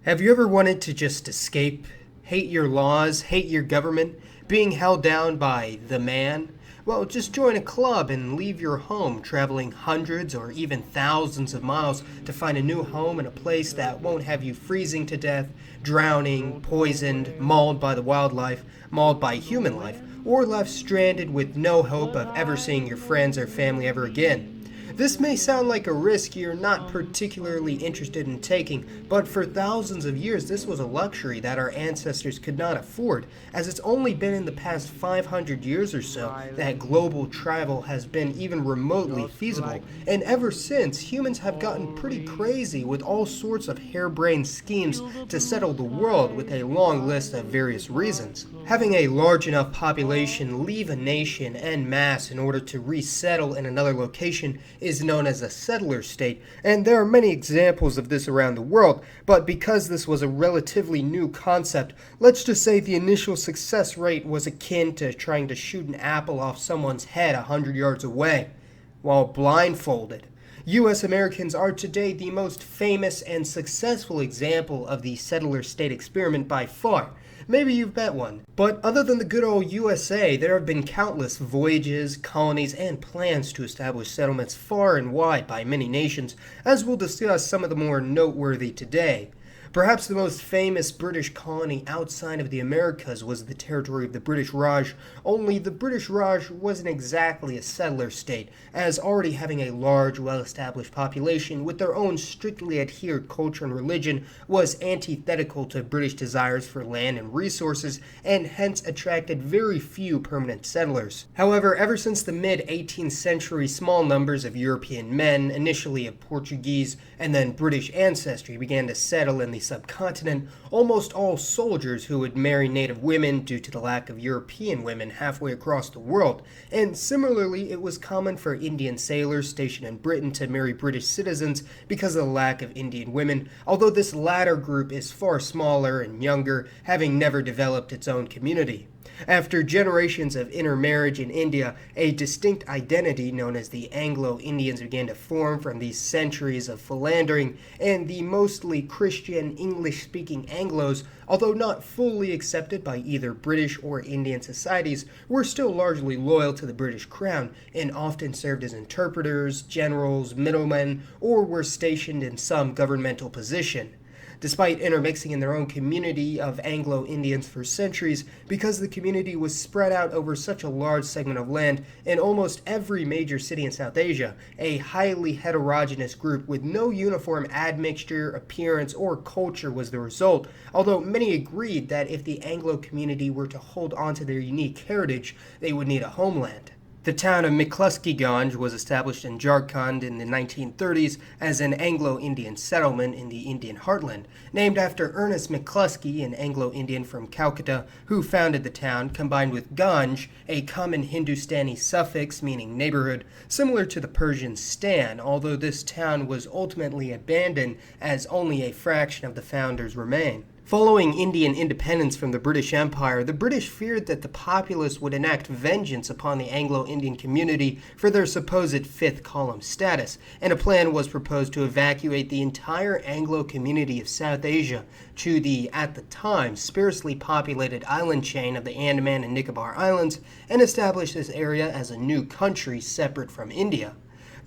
Have you ever wanted to just escape? Hate your laws, hate your government, being held down by the man? Well, just join a club and leave your home, traveling hundreds or even thousands of miles to find a new home in a place that won't have you freezing to death, drowning, poisoned, mauled by the wildlife, mauled by human life, or left stranded with no hope of ever seeing your friends or family ever again. This may sound like a risk you're not particularly interested in taking, but for thousands of years this was a luxury that our ancestors could not afford, as it's only been in the past 500 years or so that global travel has been even remotely feasible, and ever since humans have gotten pretty crazy with all sorts of harebrained schemes to settle the world with a long list of various reasons. Having a large enough population leave a nation en masse in order to resettle in another location is known as a settler state, and there are many examples of this around the world, but because this was a relatively new concept, let's just say the initial success rate was akin to trying to shoot an apple off someone's head 100 yards away, while blindfolded. U.S. Americans are today the most famous and successful example of the settler state experiment by far. Maybe you've met one. But other than the good old USA, there have been countless voyages, colonies, and plans to establish settlements far and wide by many nations, as we'll discuss some of the more noteworthy today. Perhaps the most famous British colony outside of the Americas was the territory of the British Raj, only the British Raj wasn't exactly a settler state, as already having a large, well-established population with their own strictly adhered culture and religion was antithetical to British desires for land and resources, and hence attracted very few permanent settlers. However, ever since the mid-18th century, small numbers of European men, initially of Portuguese and then British ancestry, began to settle in the subcontinent, almost all soldiers who would marry native women due to the lack of European women halfway across the world, and similarly it was common for Indian sailors stationed in Britain to marry British citizens because of the lack of Indian women, although this latter group is far smaller and younger, having never developed its own community. After generations of intermarriage in India, a distinct identity known as the Anglo-Indians began to form from these centuries of philandering, and the mostly Christian English-speaking Anglos, although not fully accepted by either British or Indian societies, were still largely loyal to the British Crown and often served as interpreters, generals, middlemen, or were stationed in some governmental position. Despite intermixing in their own community of Anglo-Indians for centuries, because the community was spread out over such a large segment of land in almost every major city in South Asia, a highly heterogeneous group with no uniform admixture, appearance, or culture was the result, although many agreed that if the Anglo community were to hold on to their unique heritage, they would need a homeland. The town of McCluskeyganj was established in Jharkhand in the 1930s as an Anglo-Indian settlement in the Indian heartland, named after Ernest McCluskey, an Anglo-Indian from Calcutta, who founded the town, combined with Ganj, a common Hindustani suffix meaning neighborhood, similar to the Persian stan, although this town was ultimately abandoned as only a fraction of the founders remain. Following Indian independence from the British Empire, the British feared that the populace would enact vengeance upon the Anglo-Indian community for their supposed fifth column status, and a plan was proposed to evacuate the entire Anglo community of South Asia to the, at the time, sparsely populated island chain of the Andaman and Nicobar Islands, and establish this area as a new country separate from India.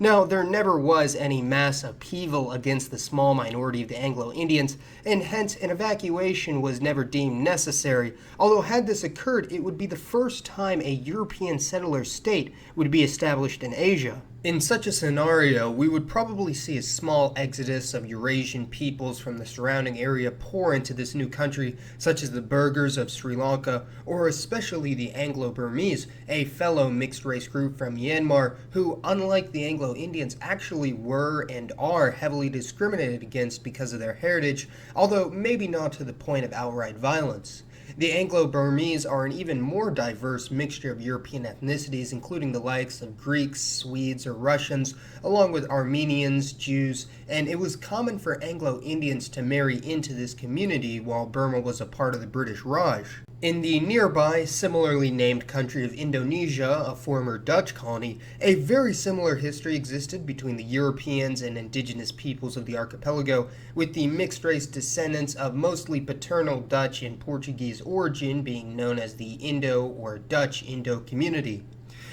Now, there never was any mass upheaval against the small minority of the Anglo-Indians, and hence an evacuation was never deemed necessary, although had this occurred, it would be the first time a European settler state would be established in Asia. In such a scenario, we would probably see a small exodus of Eurasian peoples from the surrounding area pour into this new country, such as the Burghers of Sri Lanka, or especially the Anglo-Burmese, a fellow mixed-race group from Myanmar, who, unlike the Anglo-Indians, actually were and are heavily discriminated against because of their heritage, although maybe not to the point of outright violence. The Anglo-Burmese are an even more diverse mixture of European ethnicities, including the likes of Greeks, Swedes, or Russians, along with Armenians, Jews, and it was common for Anglo-Indians to marry into this community while Burma was a part of the British Raj. In the nearby, similarly named country of Indonesia, a former Dutch colony, a very similar history existed between the Europeans and indigenous peoples of the archipelago, with the mixed-race descendants of mostly paternal Dutch and Portuguese origin being known as the Indo or Dutch Indo community.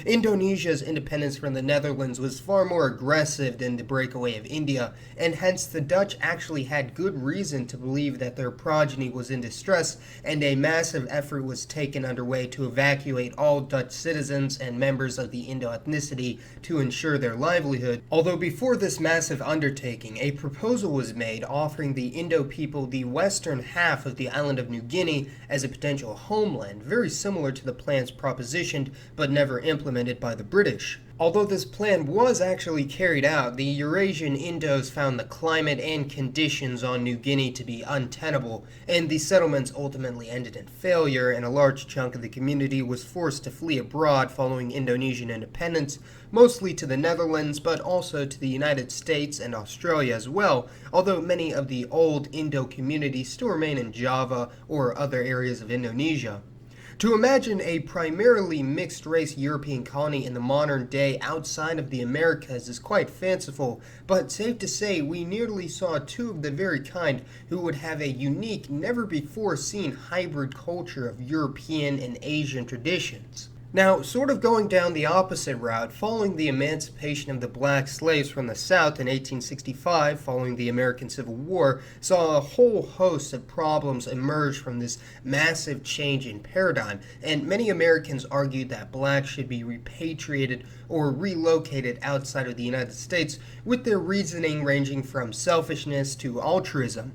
Indonesia's independence from the Netherlands was far more aggressive than the breakaway of India, and hence the Dutch actually had good reason to believe that their progeny was in distress, and a massive effort was taken underway to evacuate all Dutch citizens and members of the Indo ethnicity to ensure their livelihood. Although before this massive undertaking, a proposal was made offering the Indo people the western half of the island of New Guinea as a potential homeland, very similar to the plans propositioned but never implemented by the British. Although this plan was actually carried out, the Eurasian Indos found the climate and conditions on New Guinea to be untenable, and the settlements ultimately ended in failure, and a large chunk of the community was forced to flee abroad following Indonesian independence, mostly to the Netherlands, but also to the United States and Australia as well, although many of the old Indo communities still remain in Java or other areas of Indonesia. To imagine a primarily mixed-race European colony in the modern day outside of the Americas is quite fanciful, but safe to say we nearly saw two of the very kind who would have a unique, never-before-seen hybrid culture of European and Asian traditions. Now, sort of going down the opposite route, following the emancipation of the black slaves from the South in 1865, following the American Civil War, saw a whole host of problems emerge from this massive change in paradigm, and many Americans argued that blacks should be repatriated or relocated outside of the United States, with their reasoning ranging from selfishness to altruism.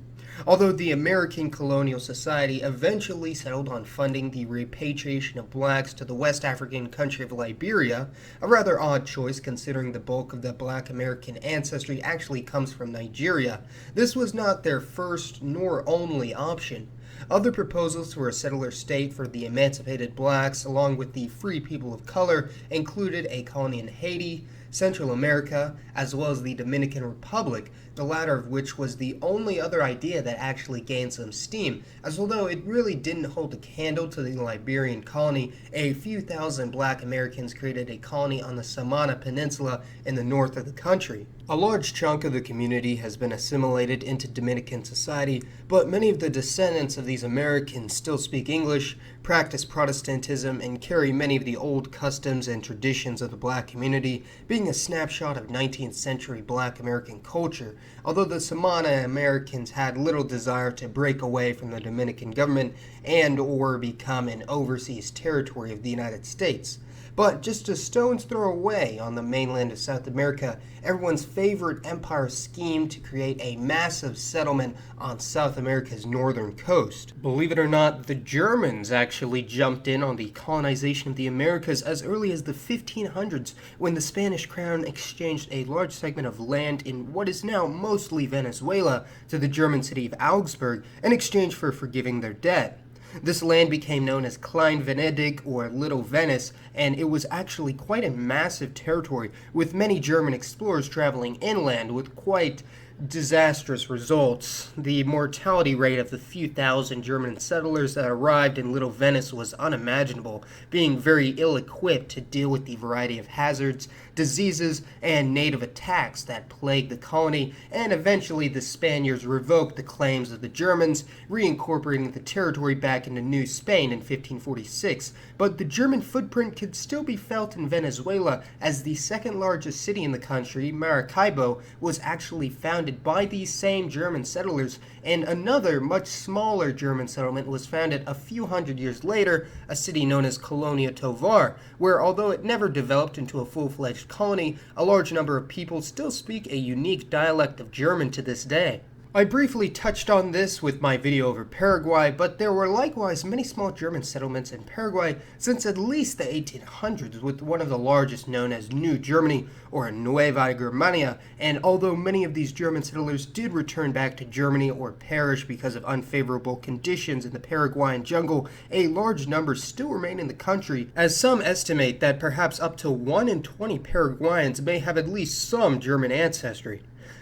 Although the American colonial society eventually settled on funding the repatriation of blacks to the West African country of Liberia, a rather odd choice considering the bulk of the black American ancestry actually comes from Nigeria, this was not their first nor only option. Other proposals for a settler state for the emancipated blacks, along with the free people of color, included a colony in Haiti, Central America, as well as the Dominican Republic, the latter of which was the only other idea that actually gained some steam, as although it really didn't hold a candle to the Liberian colony, a few thousand black Americans created a colony on the Samana Peninsula in the north of the country. A large chunk of the community has been assimilated into Dominican society, but many of the descendants of these Americans still speak English, practice Protestantism, and carry many of the old customs and traditions of the black community, being a snapshot of 19th century black American culture, although the Samana Americans had little desire to break away from the Dominican government and or become an overseas territory of the United States. But just a stone's throw away on the mainland of South America, everyone's favorite empire scheme to create a massive settlement on South America's northern coast. Believe it or not, the Germans actually jumped in on the colonization of the Americas as early as the 1500s, when the Spanish crown exchanged a large segment of land in what is now mostly Venezuela to the German city of Augsburg in exchange for forgiving their debt. This land became known as Klein Venedig, or Little Venice, and it was actually quite a massive territory, with many German explorers traveling inland with quite disastrous results. The mortality rate of the few thousand German settlers that arrived in Little Venice was unimaginable, being very ill-equipped to deal with the variety of hazards, diseases, and native attacks that plagued the colony, and eventually the Spaniards revoked the claims of the Germans, reincorporating the territory back into New Spain in 1546, but the German footprint could still be felt in Venezuela, as the second largest city in the country, Maracaibo, was actually founded by these same German settlers, and another much smaller German settlement was founded a few hundred years later, a city known as Colonia Tovar, where although it never developed into a full-fledged colony, a large number of people still speak a unique dialect of German to this day. I briefly touched on this with my video over Paraguay, but there were likewise many small German settlements in Paraguay since at least the 1800s, with one of the largest known as New Germany or Nueva Germania, and although many of these German settlers did return back to Germany or perish because of unfavorable conditions in the Paraguayan jungle, a large number still remain in the country, as some estimate that perhaps up to 1 in 20 Paraguayans may have at least some German ancestry.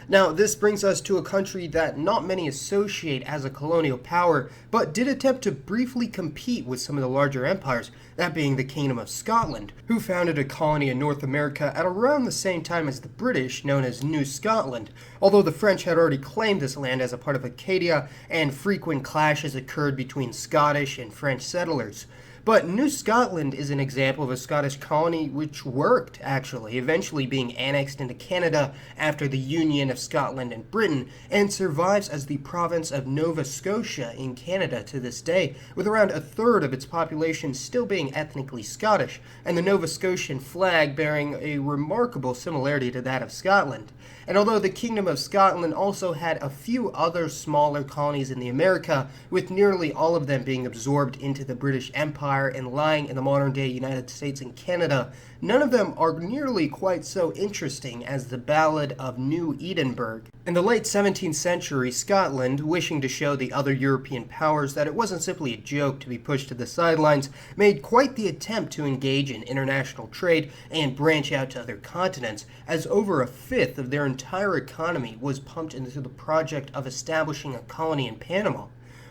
Now, this brings us to a country that not many associate as a colonial power, but did attempt to briefly compete with some of the larger empires, that being the Kingdom of Scotland, who founded a colony in North America at around the same time as the British, known as New Scotland, although the French had already claimed this land as a part of Acadia, and frequent clashes occurred between Scottish and French settlers. But New Scotland is an example of a Scottish colony which worked, actually, eventually being annexed into Canada after the union of Scotland and Britain, and survives as the province of Nova Scotia in Canada to this day, with around a third of its population still being ethnically Scottish, and the Nova Scotian flag bearing a remarkable similarity to that of Scotland. And although the Kingdom of Scotland also had a few other smaller colonies in the America, with nearly all of them being absorbed into the British Empire and lying in the modern-day United States and Canada, none of them are nearly quite so interesting as the Ballad of New Edinburgh. In the late 17th century, Scotland, wishing to show the other European powers that it wasn't simply a joke to be pushed to the sidelines, made quite the attempt to engage in international trade and branch out to other continents, as over a fifth of their entire economy was pumped into the project of establishing a colony in Panama.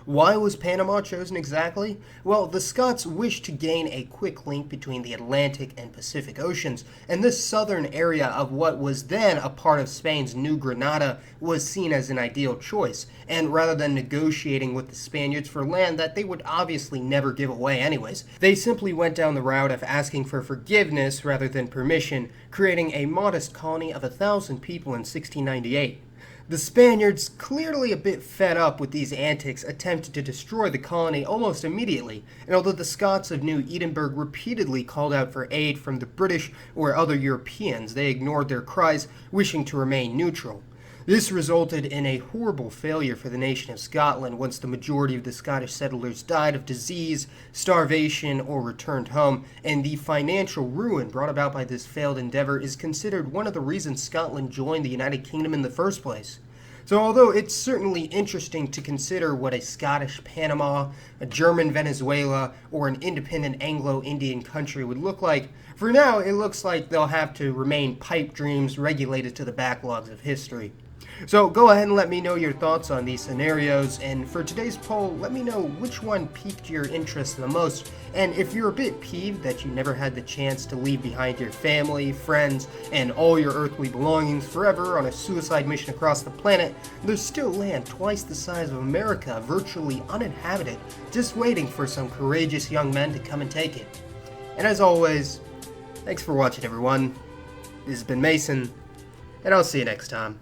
Why was Panama chosen exactly? Well, the Scots wished to gain a quick link between the Atlantic and Pacific Oceans, and this southern area of what was then a part of Spain's New Granada was seen as an ideal choice, and rather than negotiating with the Spaniards for land that they would obviously never give away anyways, they simply went down the route of asking for forgiveness rather than permission, creating a modest colony of 1,000 people in 1698. The Spaniards, clearly a bit fed up with these antics, attempted to destroy the colony almost immediately, and although the Scots of New Edinburgh repeatedly called out for aid from the British or other Europeans, they ignored their cries, wishing to remain neutral. This resulted in a horrible failure for the nation of Scotland once the majority of the Scottish settlers died of disease, starvation, or returned home, and the financial ruin brought about by this failed endeavor is considered one of the reasons Scotland joined the United Kingdom in the first place. So although it's certainly interesting to consider what a Scottish Panama, a German Venezuela, or an independent Anglo-Indian country would look like, for now it looks like they'll have to remain pipe dreams regulated to the backlogs of history. So go ahead and let me know your thoughts on these scenarios, and for today's poll, let me know which one piqued your interest the most, and if you're a bit peeved that you never had the chance to leave behind your family, friends, and all your earthly belongings forever on a suicide mission across the planet, there's still land twice the size of America virtually uninhabited, just waiting for some courageous young men to come and take it. And as always, thanks for watching everyone. This has been Mason, and I'll see you next time.